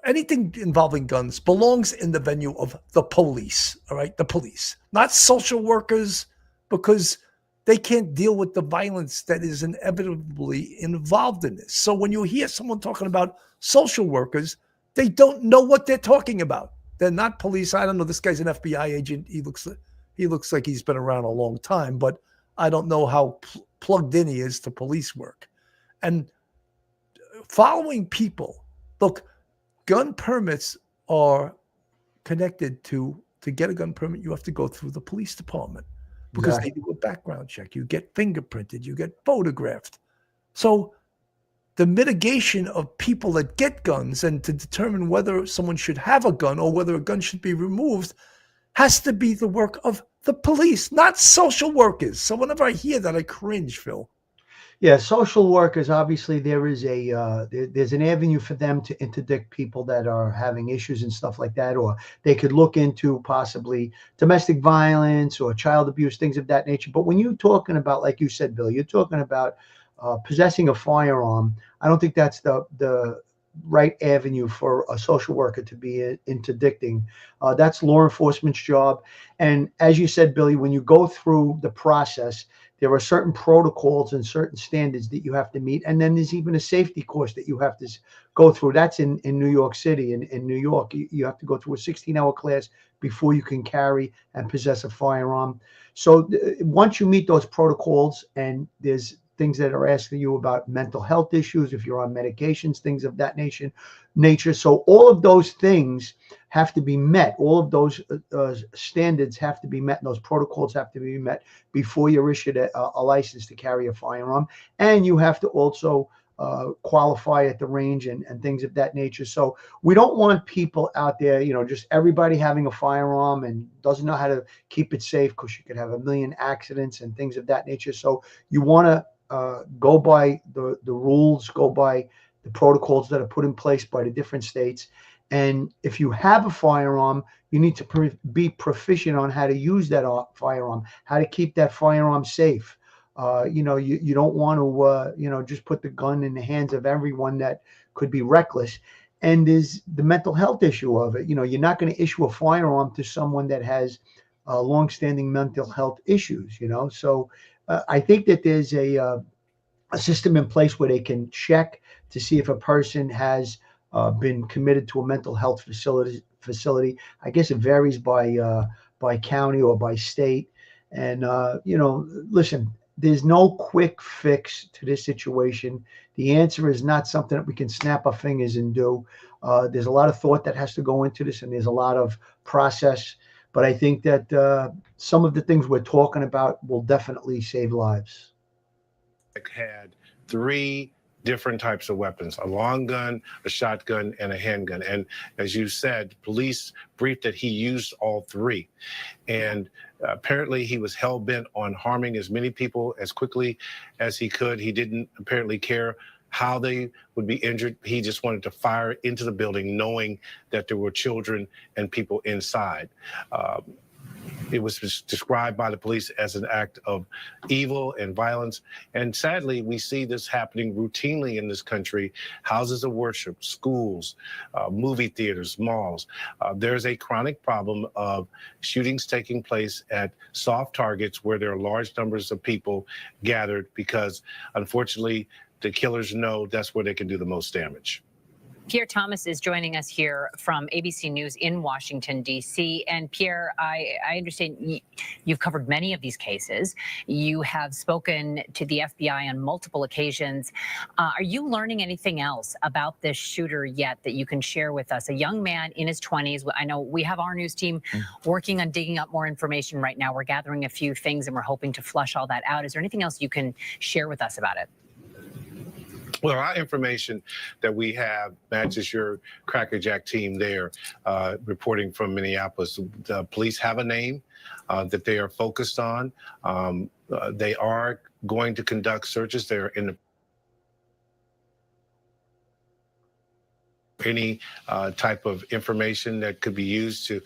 Anything involving guns belongs in the venue of the police, all right? The police, not social workers, because they can't deal with the violence that is inevitably involved in this. So when you hear someone talking about social workers, they don't know what they're talking about. They're not police. I don't know. This guy's an FBI agent. He looks like he's been around a long time, but I don't know how plugged in he is to police work. And following people, look, gun permits are connected to get a gun permit. You have to go through the police department because they do a background check. You get fingerprinted. You get photographed. So the mitigation of people that get guns and to determine whether someone should have a gun or whether a gun should be removed has to be the work of the police, not social workers. So whenever I hear that, I cringe, Phil. Yeah, social workers, obviously there's an avenue for them to interdict people that are having issues and stuff like that, or they could look into possibly domestic violence or child abuse, things of that nature. But when you're talking about, like you said, Bill, you're talking about possessing a firearm, I don't think that's the right avenue for a social worker to be interdicting. That's law enforcement's job. And as you said, Billy, when you go through the process, there are certain protocols and certain standards that you have to meet. And then there's even a safety course that you have to go through. That's in New York City. In New York, you have to go through a 16-hour class before you can carry and possess a firearm. So once you meet those protocols, and there's things that are asking you about mental health issues, if you're on medications, things of that nature. So all of those things have to be met. All of those standards have to be met, and those protocols have to be met before you're issued a license to carry a firearm. And you have to also qualify at the range and things of that nature. So we don't want people out there, just everybody having a firearm and doesn't know how to keep it safe, because you could have a million accidents and things of that nature. So you want to go by the rules, go by the protocols that are put in place by the different states. And if you have a firearm, you need to be proficient on how to use that firearm, how to keep that firearm safe. You don't want to, just put the gun in the hands of everyone that could be reckless. And there's the mental health issue of it. You're not going to issue a firearm to someone that has longstanding mental health issues, So I think that there's a system in place where they can check to see if a person has been committed to a mental health facility. I guess it varies by county or by state. And listen, there's no quick fix to this situation. The answer is not something that we can snap our fingers and do. There's a lot of thought that has to go into this, and there's a lot of process. But I think that some of the things we're talking about will definitely save lives. Had 3 different types of weapons: a long gun, a shotgun, and a handgun. And as you said, police briefed that he used all 3. And apparently he was hell-bent on harming as many people as quickly as he could. He didn't apparently care how they would be injured. He just wanted to fire into the building, knowing that there were children and people inside. It was described by the police as an act of evil and violence. And sadly, we see this happening routinely in this country: houses of worship, schools, movie theaters, malls. There's a chronic problem of shootings taking place at soft targets where there are large numbers of people gathered, because unfortunately, the killers know that's where they can do the most damage. Pierre Thomas is joining us here from ABC News in Washington, D.C. And Pierre, I understand you've covered many of these cases. You have spoken to the FBI on multiple occasions. Are you learning anything else about this shooter yet that you can share with us? A young man in his 20s. I know we have our news team working on digging up more information right now. We're gathering a few things and we're hoping to flush all that out. Is there anything else you can share with us about it? Well, our information that we have matches your Cracker Jack team there, reporting from Minneapolis. The police have a name that they are focused on. They are going to conduct searches. They're in the any type of information that could be used to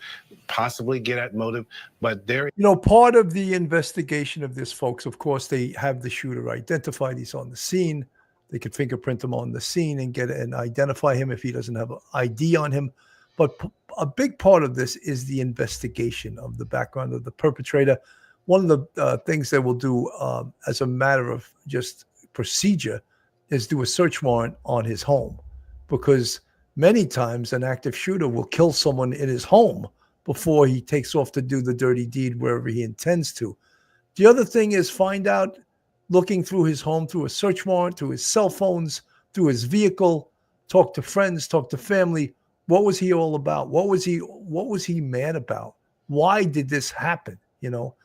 possibly get at motive, but there. Part of the investigation of this, folks, of course, they have the shooter identified. He's on the scene. They could fingerprint him on the scene and get and identify him if he doesn't have an ID on him. But a big part of this is the investigation of the background of the perpetrator. One of the things they will do as a matter of just procedure is do a search warrant on his home, because many times an active shooter will kill someone in his home before he takes off to do the dirty deed wherever he intends to. The other thing is find out, looking through his home, through a search warrant, through his cell phones, through his vehicle, talk to friends, talk to family. What was he all about? What was he mad about? Why did this happen? You know,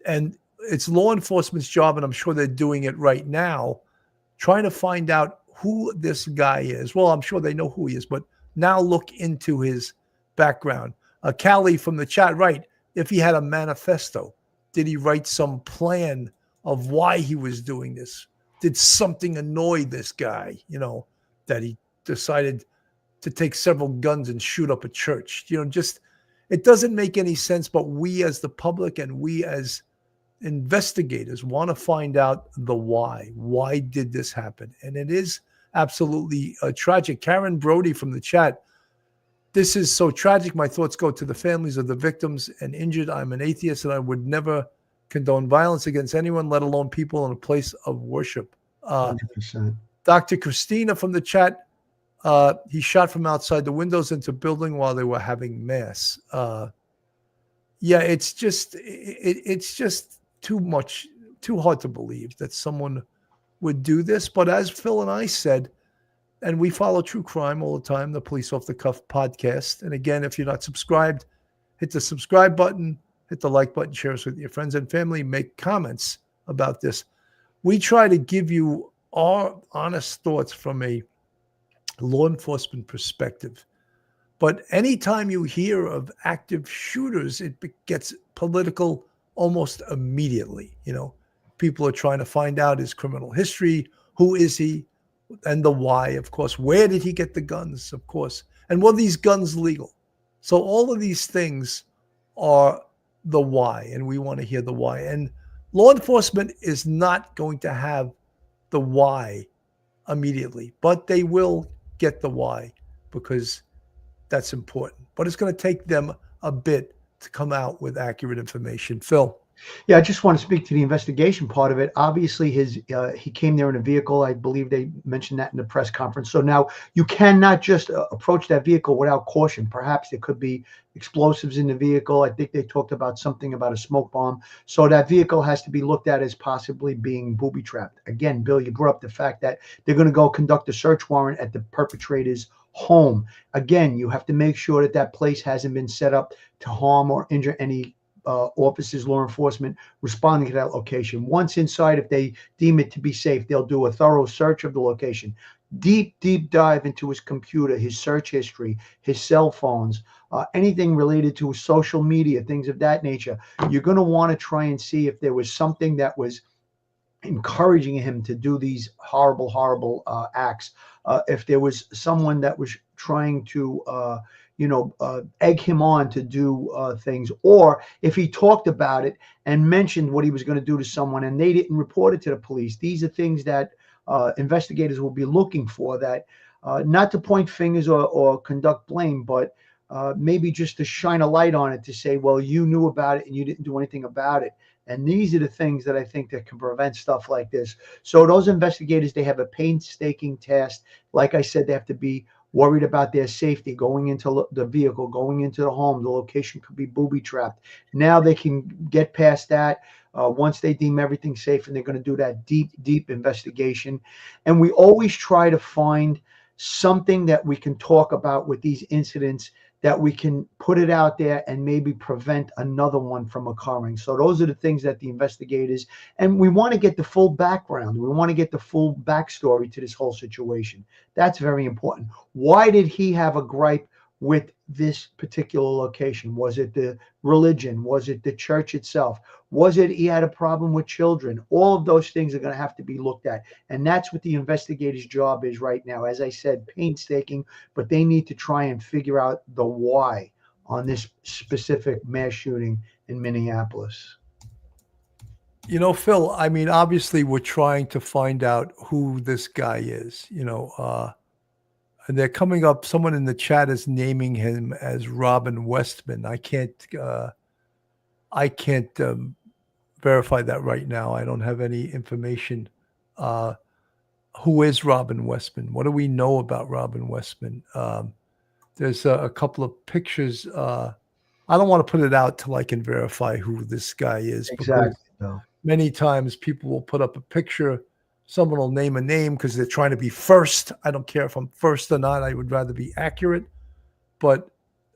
and it's law enforcement's job, and I'm sure they're doing it right now, trying to find out who this guy is. Well, I'm sure they know who he is, but now look into his background. Callie from the chat, right? If he had a manifesto, did he write some plan of why he was doing this? Did something annoy this guy, you know, that he decided to take several guns and shoot up a church? You know, just, it doesn't make any sense, but we as the public and we as investigators want to find out the why. Why did this happen? And it is absolutely tragic. Karen Brody from the chat, this is so tragic. My thoughts go to the families of the victims and injured. I'm an atheist and I would never condone violence against anyone, let alone people in a place of worship. 100%. Dr. Christina from the chat, he shot from outside the windows into building while they were having mass. Yeah, it's just too much, too hard to believe that someone would do this. But as Phil and I said, and we follow true crime all the time, the Police Off the Cuff podcast. And again, if you're not subscribed, hit the subscribe button, hit the like button, share us with your friends and family, make comments about this. We try to give you our honest thoughts from a law enforcement perspective. But anytime you hear of active shooters, it gets political almost immediately. You know, people are trying to find out his criminal history, who is he, and the why, of course. Where did he get the guns, of course? And were these guns legal? So all of these things are the why, and we want to hear the why. And law enforcement is not going to have the why immediately, but they will get the why because that's important. But it's going to take them a bit to come out with accurate information. Phil. Yeah, I just want to speak to the investigation part of it. Obviously, he came there in a vehicle. I believe they mentioned that in the press conference. So now you cannot just approach that vehicle without caution. Perhaps there could be explosives in the vehicle. I think they talked about something about a smoke bomb. So that vehicle has to be looked at as possibly being booby trapped. Again, Bill, you brought up the fact that they're going to go conduct a search warrant at the perpetrator's home. Again, you have to make sure that that place hasn't been set up to harm or injure any officers, law enforcement responding to that location. Once inside, if they deem it to be safe, they'll do a thorough search of the location. Deep dive into his computer, his search history, his cell phones, anything related to social media, things of that nature. You're going to want to try and see if there was something that was encouraging him to do these horrible acts. If there was someone that was trying to egg him on to do things, or if he talked about it and mentioned what he was going to do to someone and they didn't report it to the police. These are things that investigators will be looking for, that not to point fingers or conduct blame, but maybe just to shine a light on it, to say, well, you knew about it and you didn't do anything about it. And these are the things that I think that can prevent stuff like this. So those investigators, they have a painstaking task. Like I said, they have to be worried about their safety going into the vehicle, going into the home. The location could be booby trapped. Now they can get past that once they deem everything safe, and they're going to do that deep investigation. And we always try to find something that we can talk about with these incidents, that we can put it out there and maybe prevent another one from occurring. So those are the things that the investigators, and we want to get the full background. We want to get the full backstory to this whole situation. That's very important. Why did he have a gripe with this particular location? Was it the religion? Was it the church itself? Was it he had a problem with children? All of those things are going to have to be looked at. And that's what the investigator's job is right now. As I said, painstaking, but they need to try and figure out the why on this specific mass shooting in Minneapolis. You know, Phil, I mean, obviously we're trying to find out who this guy is, and they're coming up. Someone in the chat is naming him as Robin Westman. I can't verify that right now. I don't have any information. Who is Robin Westman? What do we know about Robin Westman? There's a couple of pictures. I don't want to put it out till I can verify who this guy is. Exactly. Because No. many times people will put up a picture. Someone will name a name because they're trying to be first. I don't care if I'm first or not. I would rather be accurate. But,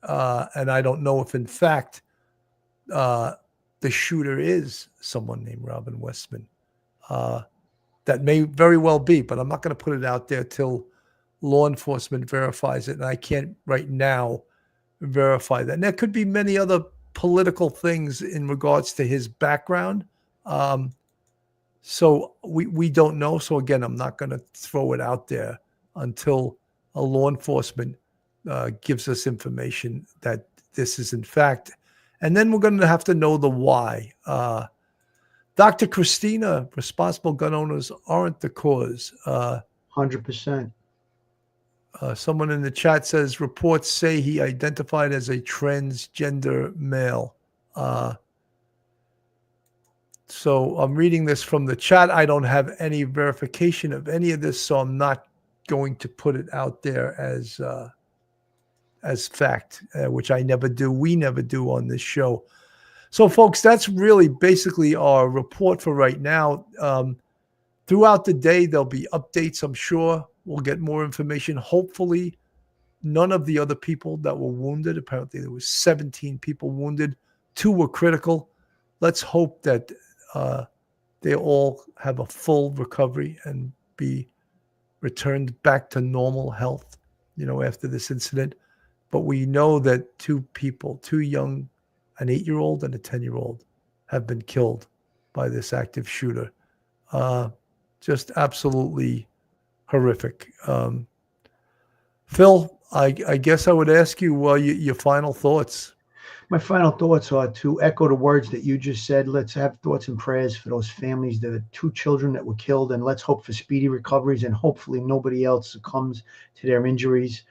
and I don't know if in fact the shooter is someone named Robin Westman. That may very well be, but I'm not going to put it out there till law enforcement verifies it. And I can't right now verify that. And there could be many other political things in regards to his background. So we don't know. So again, I'm not going to throw it out there until a law enforcement gives us information that this is in fact. And then we're going to have to know the why. Dr. Christina, responsible gun owners aren't the cause. 100%. Someone in the chat says reports say he identified as a transgender male. So I'm reading this from the chat. I don't have any verification of any of this, so I'm not going to put it out there as fact, which I never do. We never do on this show. So, folks, that's really basically our report for right now. Throughout the day, there'll be updates, I'm sure. We'll get more information. Hopefully, none of the other people that were wounded, apparently there was 17 people wounded, 2 were critical. Let's hope that they all have a full recovery and be returned back to normal health, after this incident. But we know that 2 people, 2 young, an 8-year-old and a 10-year-old, have been killed by this active shooter. Just absolutely horrific. Phil, I guess I would ask you your final thoughts. My final thoughts are to echo the words that you just said. Let's have thoughts and prayers for those families, the 2 children that were killed, and let's hope for speedy recoveries and hopefully nobody else succumbs to their injuries.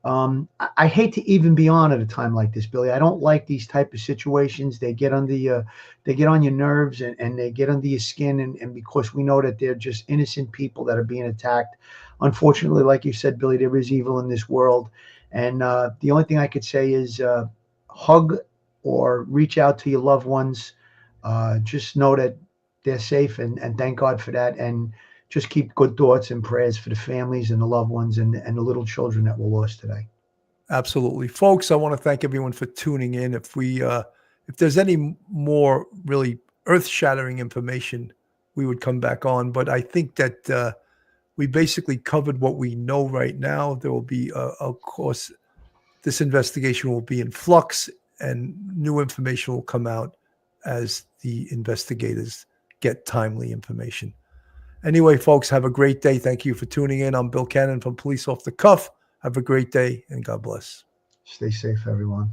I hate to even be on at a time like this, Billy. I don't like these type of situations. They get under they get on your nerves and they get under your skin. And because we know that they're just innocent people that are being attacked. Unfortunately, like you said, Billy, there is evil in this world. And the only thing I could say is hug or reach out to your loved ones. Just know that they're safe and thank God for that. And just keep good thoughts and prayers for the families and the loved ones and the little children that were lost today. Absolutely. Folks, I want to thank everyone for tuning in. If there's any more really earth-shattering information, we would come back on. But I think that we basically covered what we know right now. There will be, of course, this investigation will be in flux and new information will come out as the investigators get timely information. Anyway, folks, have a great day. Thank you for tuning in. I'm Bill Cannon from Police Off the Cuff. Have a great day and God bless. Stay safe, everyone.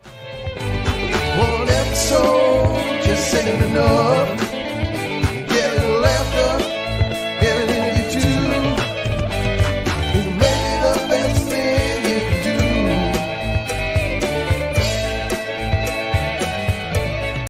One episode just ain't enough.